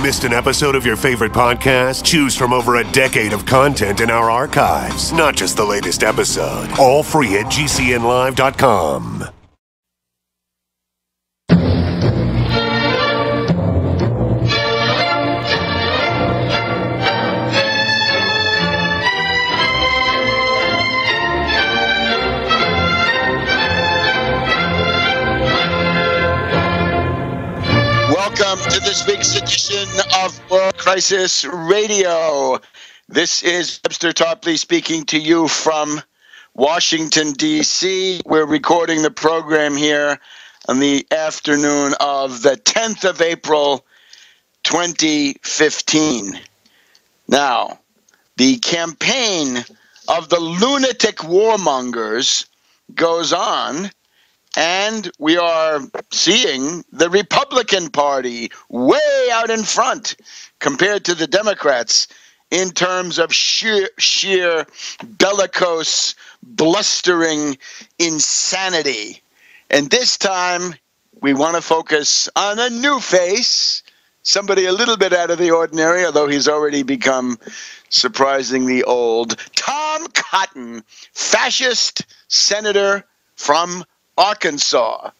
Missed an episode of your favorite podcast? Choose from over a decade of content in our archives, not just the latest episode. All free at gcnlive.com. Welcome to this week's edition of World Crisis Radio. This is Webster Tarpley speaking to you from Washington, D.C. We're recording the program here on the afternoon of the 10th of April, 2015. Now, the campaign of the lunatic warmongers goes on, and we are seeing the Republican Party way out in front compared to the Democrats in terms of sheer bellicose, blustering insanity. And this time, we want to focus on a new face, somebody a little bit out of the ordinary, although he's already become surprisingly old. Tom Cotton, fascist senator from Arkansas.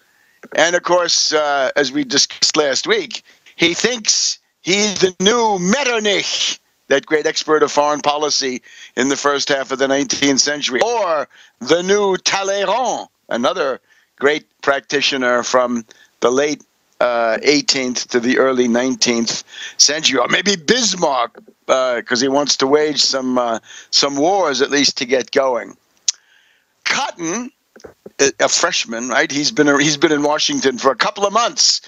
And of course, as we discussed last week, he thinks he's the new Metternich, that great expert of foreign policy in the first half of the 19th century, or the new Talleyrand, another great practitioner from the late 18th to the early 19th century, or maybe Bismarck, because he wants to wage some wars, at least to get going. Cotton, a freshman, right? He's been in Washington for a couple of months,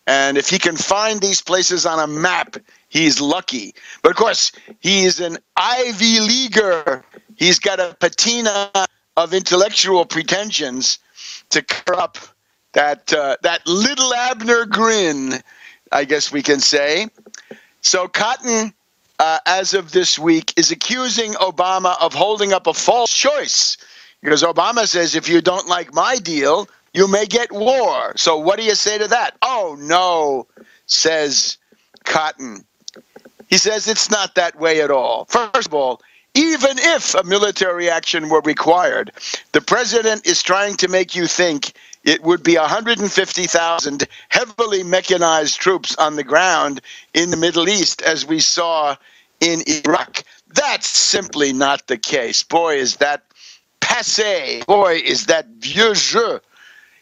and if he can find these places on a map, he's lucky. But of course, he's an Ivy Leaguer. He's got a patina of intellectual pretensions to cover up that little Abner grin, I guess we can say. So Cotton, as of this week, is accusing Obama of holding up a false choice. Because Obama says, if you don't like my deal, you may get war. So what do you say to that? Oh, no, says Cotton. He says it's not that way at all. First of all, even if a military action were required, the president is trying to make you think it would be 150,000 heavily mechanized troops on the ground in the Middle East, as we saw in Iraq. That's simply not the case. Boy, is that passé. Boy, is that vieux jeu.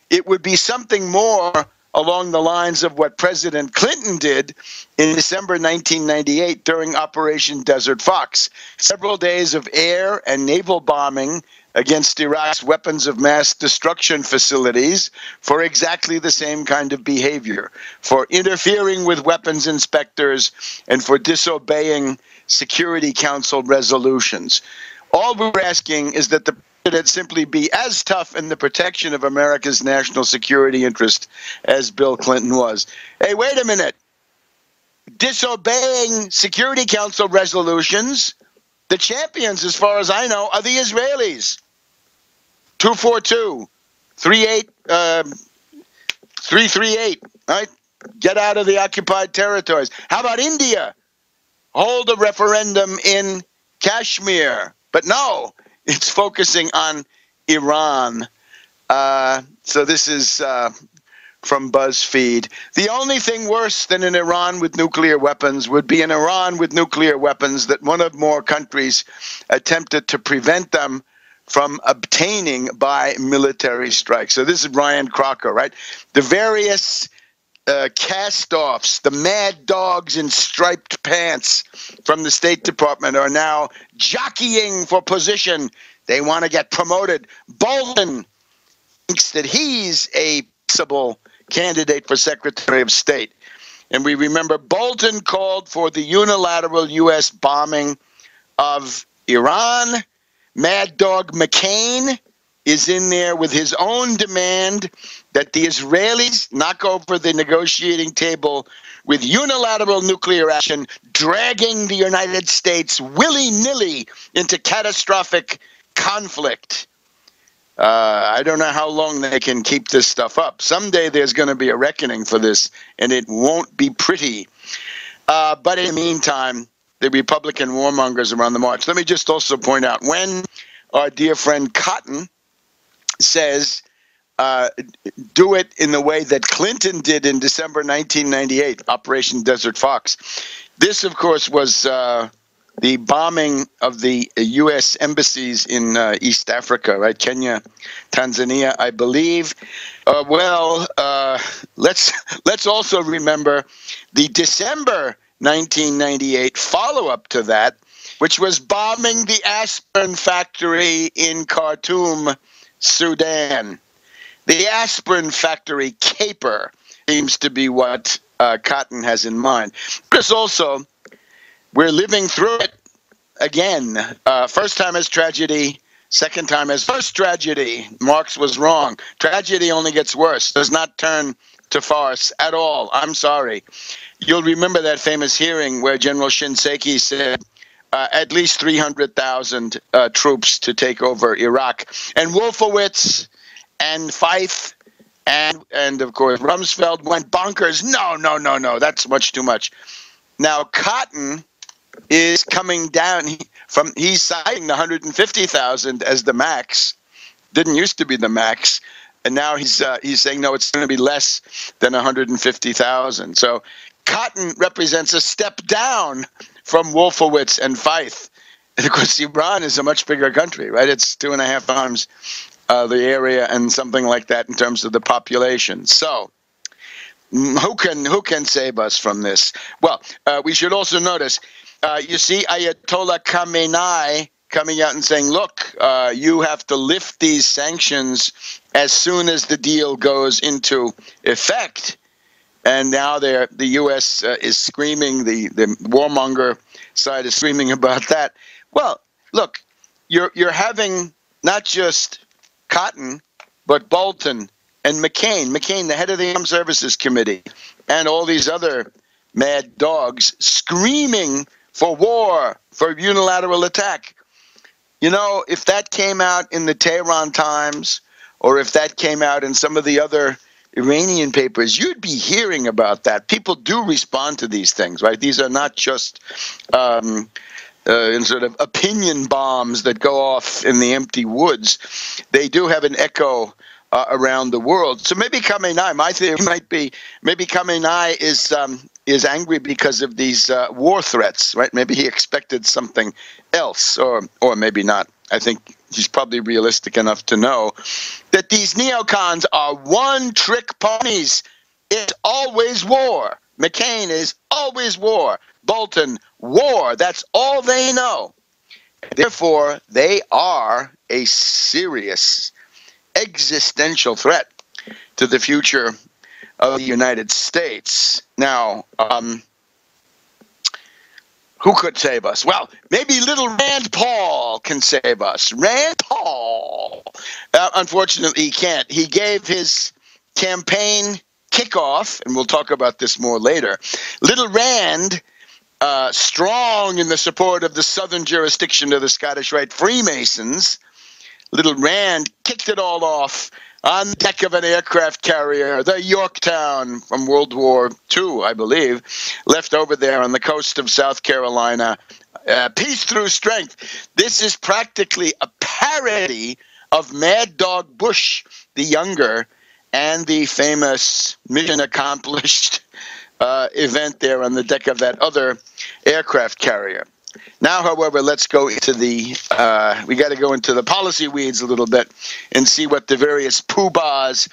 It would be something more along the lines of what President Clinton did in December 1998 during Operation Desert Fox. Several days of air and naval bombing against Iraq's weapons of mass destruction facilities for exactly the same kind of behavior, for interfering with weapons inspectors and for disobeying Security Council resolutions. All we're asking is that the president simply be as tough in the protection of America's national security interest as Bill Clinton was. Hey, wait a minute. Disobeying Security Council resolutions, the champions, as far as I know, are the Israelis. 242, 338, right? Get out of the occupied territories. How about India? Hold a referendum in Kashmir. But no, it's focusing on Iran. So this is from BuzzFeed. The only thing worse than an Iran with nuclear weapons would be an Iran with nuclear weapons that one or more countries attempted to prevent them from obtaining by military strikes. So this is Ryan Crocker, right? The various cast-offs, the mad dogs in striped pants from the State Department are now jockeying for position. They want to get promoted. Bolton thinks that he's a possible candidate for Secretary of State. And we remember Bolton called for the unilateral U.S. bombing of Iran. Mad Dog McCain is in there with his own demand that the Israelis knock over the negotiating table with unilateral nuclear action, dragging the United States willy-nilly into catastrophic conflict. I don't know how long they can keep this stuff up. Someday there's going to be a reckoning for this, and it won't be pretty. But in the meantime, the Republican warmongers are on the march. Let me just also point out, when our dear friend Cotton says, do it in the way that Clinton did in December 1998, Operation Desert Fox. This, of course, was the bombing of the U.S. embassies in East Africa, right? Kenya, Tanzania, I believe. Let's also remember the December 1998 follow-up to that, which was bombing the aspirin factory in Khartoum, Sudan. The aspirin factory caper seems to be what Cotton has in mind. Chris, also, we're living through it again. First time as tragedy, second time as first tragedy. Marx was wrong. Tragedy only gets worse, does not turn to farce at all. I'm sorry. You'll remember that famous hearing where General Shinseki said at least 300,000 troops to take over Iraq. And Wolfowitz and Feith and of course Rumsfeld went bonkers. No, that's much too much. Now Cotton is coming down he's citing the 150,000 as the max. Didn't used to be the max, and now he's saying no, it's going to be less than 150,000. So Cotton represents a step down from Wolfowitz and Feith. And of course, Iran is a much bigger country, right? It's 2.5 times the area and something like that in terms of the population. So who can save us from this? Well, we should also notice, you see Ayatollah Khamenei coming out and saying, look, you have to lift these sanctions as soon as the deal goes into effect. And now the U.S. Is screaming, the warmonger side is screaming about that. Well, look, you're having not just Cotton, but Bolton and McCain, the head of the Armed Services Committee, and all these other mad dogs screaming for war, for unilateral attack. You know, if that came out in the Tehran Times, or if that came out in some of the other Iranian papers, you'd be hearing about that. People do respond to these things, right? These are not just sort of opinion bombs that go off in the empty woods. They do have an echo around the world. So maybe Khamenei, my theory might be, maybe Khamenei is angry because of these war threats, right? Maybe he expected something else, or maybe not. I think he's probably realistic enough to know that these neocons are one-trick ponies. It's always war. McCain is always war. Bolton, war. That's all they know. Therefore, they are a serious existential threat to the future of the United States. Now, who could save us? Well, maybe little Rand Paul can save us. Rand Paul. Unfortunately, he can't. He gave his campaign kickoff, and we'll talk about this more later. Little Rand, strong in the support of the southern jurisdiction of the Scottish Rite Freemasons, Little Rand kicked it all off on the deck of an aircraft carrier, the Yorktown from World War II, I believe, left over there on the coast of South Carolina. Peace through strength. This is practically a parody of Mad Dog Bush the Younger and the famous mission accomplished event there on the deck of that other aircraft carrier. Now, however, let's go into we got to go into the policy weeds a little bit and see what the various poobahs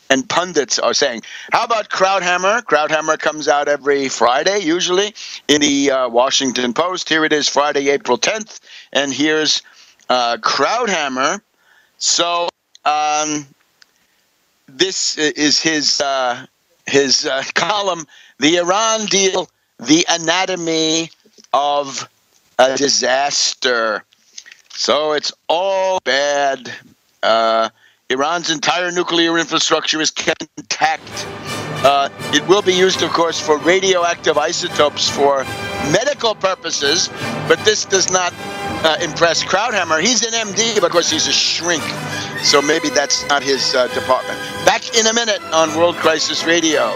and pundits are saying. How about Krauthammer? Krauthammer comes out every Friday, usually, in the Washington Post. Here it is, Friday, April 10th, and here's Krauthammer. So this is his column, The Iran Deal, The Anatomy of a Disaster. So it's all bad. Iran's entire nuclear infrastructure is kept intact. It will be used, of course, for radioactive isotopes for medical purposes, but this does not impress Krauthammer. He's an MD, but of course he's a shrink, so maybe that's not his department. Back in a minute on World Crisis Radio.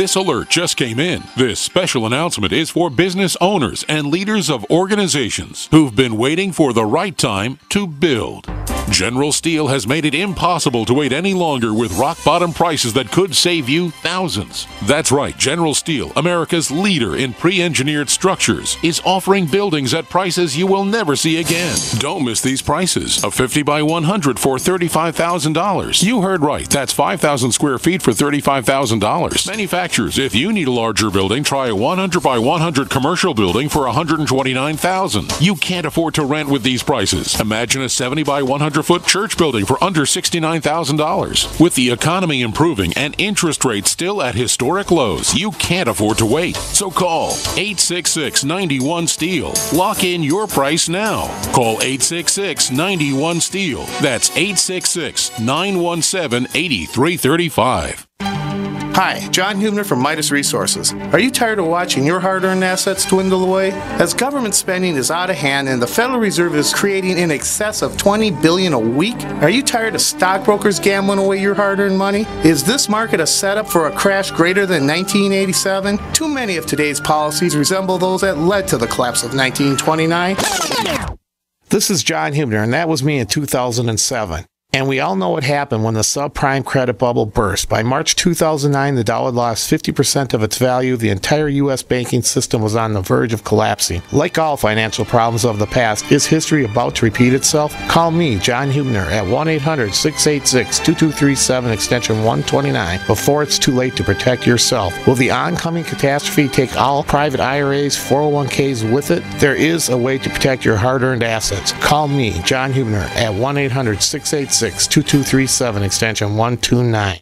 This alert just came in. This special announcement is for business owners and leaders of organizations who've been waiting for the right time to build. General Steel has made it impossible to wait any longer with rock-bottom prices that could save you thousands. That's right, General Steel, America's leader in pre-engineered structures, is offering buildings at prices you will never see again. Don't miss these prices. A 50 by 100 for $35,000. You heard right, that's 5,000 square feet for $35,000. Manufacturers, if you need a larger building, try a 100 by 100 commercial building for $129,000. You can't afford to rent with these prices. Imagine a 70 by 100-foot church building for under $69,000. With the economy improving and interest rates still at historic lows, you can't afford to wait. So call 866-91-STEEL. Lock in your price now. Call 866-91-STEEL. That's 866-917-8335. Hi, John Hubner from Midas Resources. Are you tired of watching your hard-earned assets dwindle away? As government spending is out of hand and the Federal Reserve is creating in excess of $20 billion a week, are you tired of stockbrokers gambling away your hard-earned money? Is this market a setup for a crash greater than 1987? Too many of today's policies resemble those that led to the collapse of 1929. This is John Hubner, and that was me in 2007. And we all know what happened when the subprime credit bubble burst. By March 2009, the dollar lost 50% of its value. The entire U.S. banking system was on the verge of collapsing. Like all financial problems of the past, is history about to repeat itself? Call me, John Hubner, at 1-800-686-2237, extension 129, before it's too late to protect yourself. Will the oncoming catastrophe take all private IRAs, 401ks with it? There is a way to protect your hard-earned assets. Call me, John Hubner, at 1-800-686-2237, extension 129.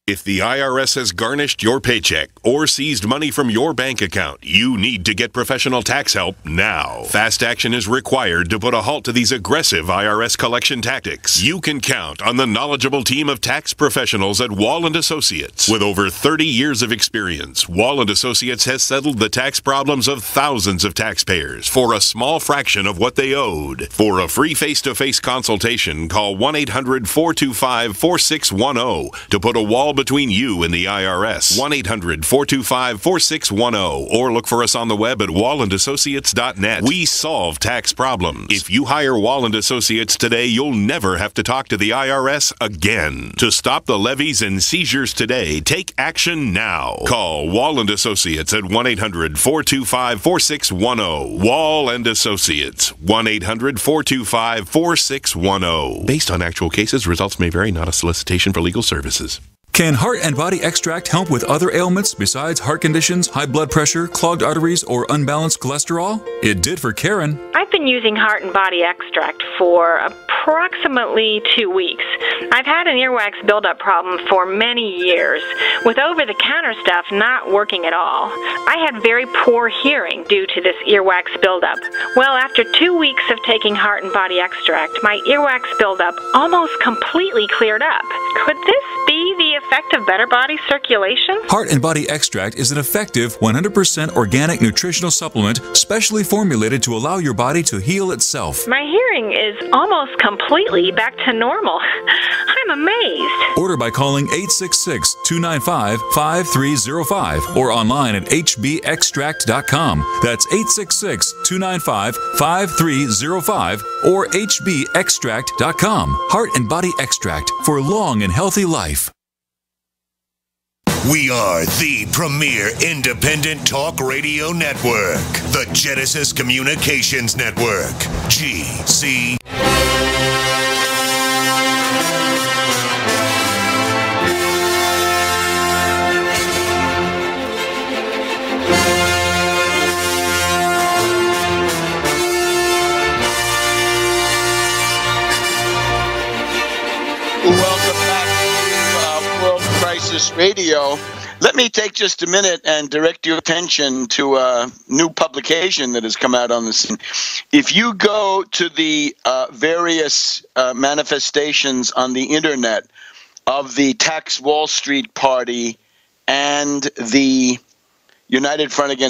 If the IRS has garnished your paycheck or seized money from your bank account, you need to get professional tax help now. Fast action is required to put a halt to these aggressive IRS collection tactics. You can count on the knowledgeable team of tax professionals at Wall & Associates. With over 30 years of experience, Wall & Associates has settled the tax problems of thousands of taxpayers for a small fraction of what they owed. For a free face-to-face consultation, call 1-800-425-4610 to put a wall between you and the IRS. 1-800-425-4610, or look for us on the web at wallandassociates.net. We solve tax problems. If you hire Wall & Associates today, you'll never have to talk to the IRS again. To stop the levies and seizures today, take action now. Call Wall & Associates at 1-800-425-4610. Wall & Associates, 1-800-425-4610. Based on actual cases, results may vary, not a solicitation for legal services. Can Heart and Body Extract help with other ailments besides heart conditions, high blood pressure, clogged arteries, or unbalanced cholesterol? It did for Karen. I've been using Heart and Body Extract for approximately 2 weeks. I've had an earwax buildup problem for many years, with over-the-counter stuff not working at all. I had very poor hearing due to this earwax buildup. Well, after 2 weeks of taking Heart and Body Extract, my earwax buildup almost completely cleared up. Could this be the effect of better body circulation? Heart and Body Extract is an effective 100% organic nutritional supplement specially formulated to allow your body to heal itself. My hearing is almost completely back to normal. I'm amazed. Order by calling 866-295-5305 or online at hbextract.com. That's 866-295-5305 or hbextract.com. Heart and Body Extract for a long and healthy life. We are the premier independent talk radio network, the Genesis Communications Network, GC. Welcome back to World Crisis Radio. Let me take just a minute and direct your attention to a new publication that has come out on the scene. If you go to the various manifestations on the internet of the Tax Wall Street Party and the United Front Against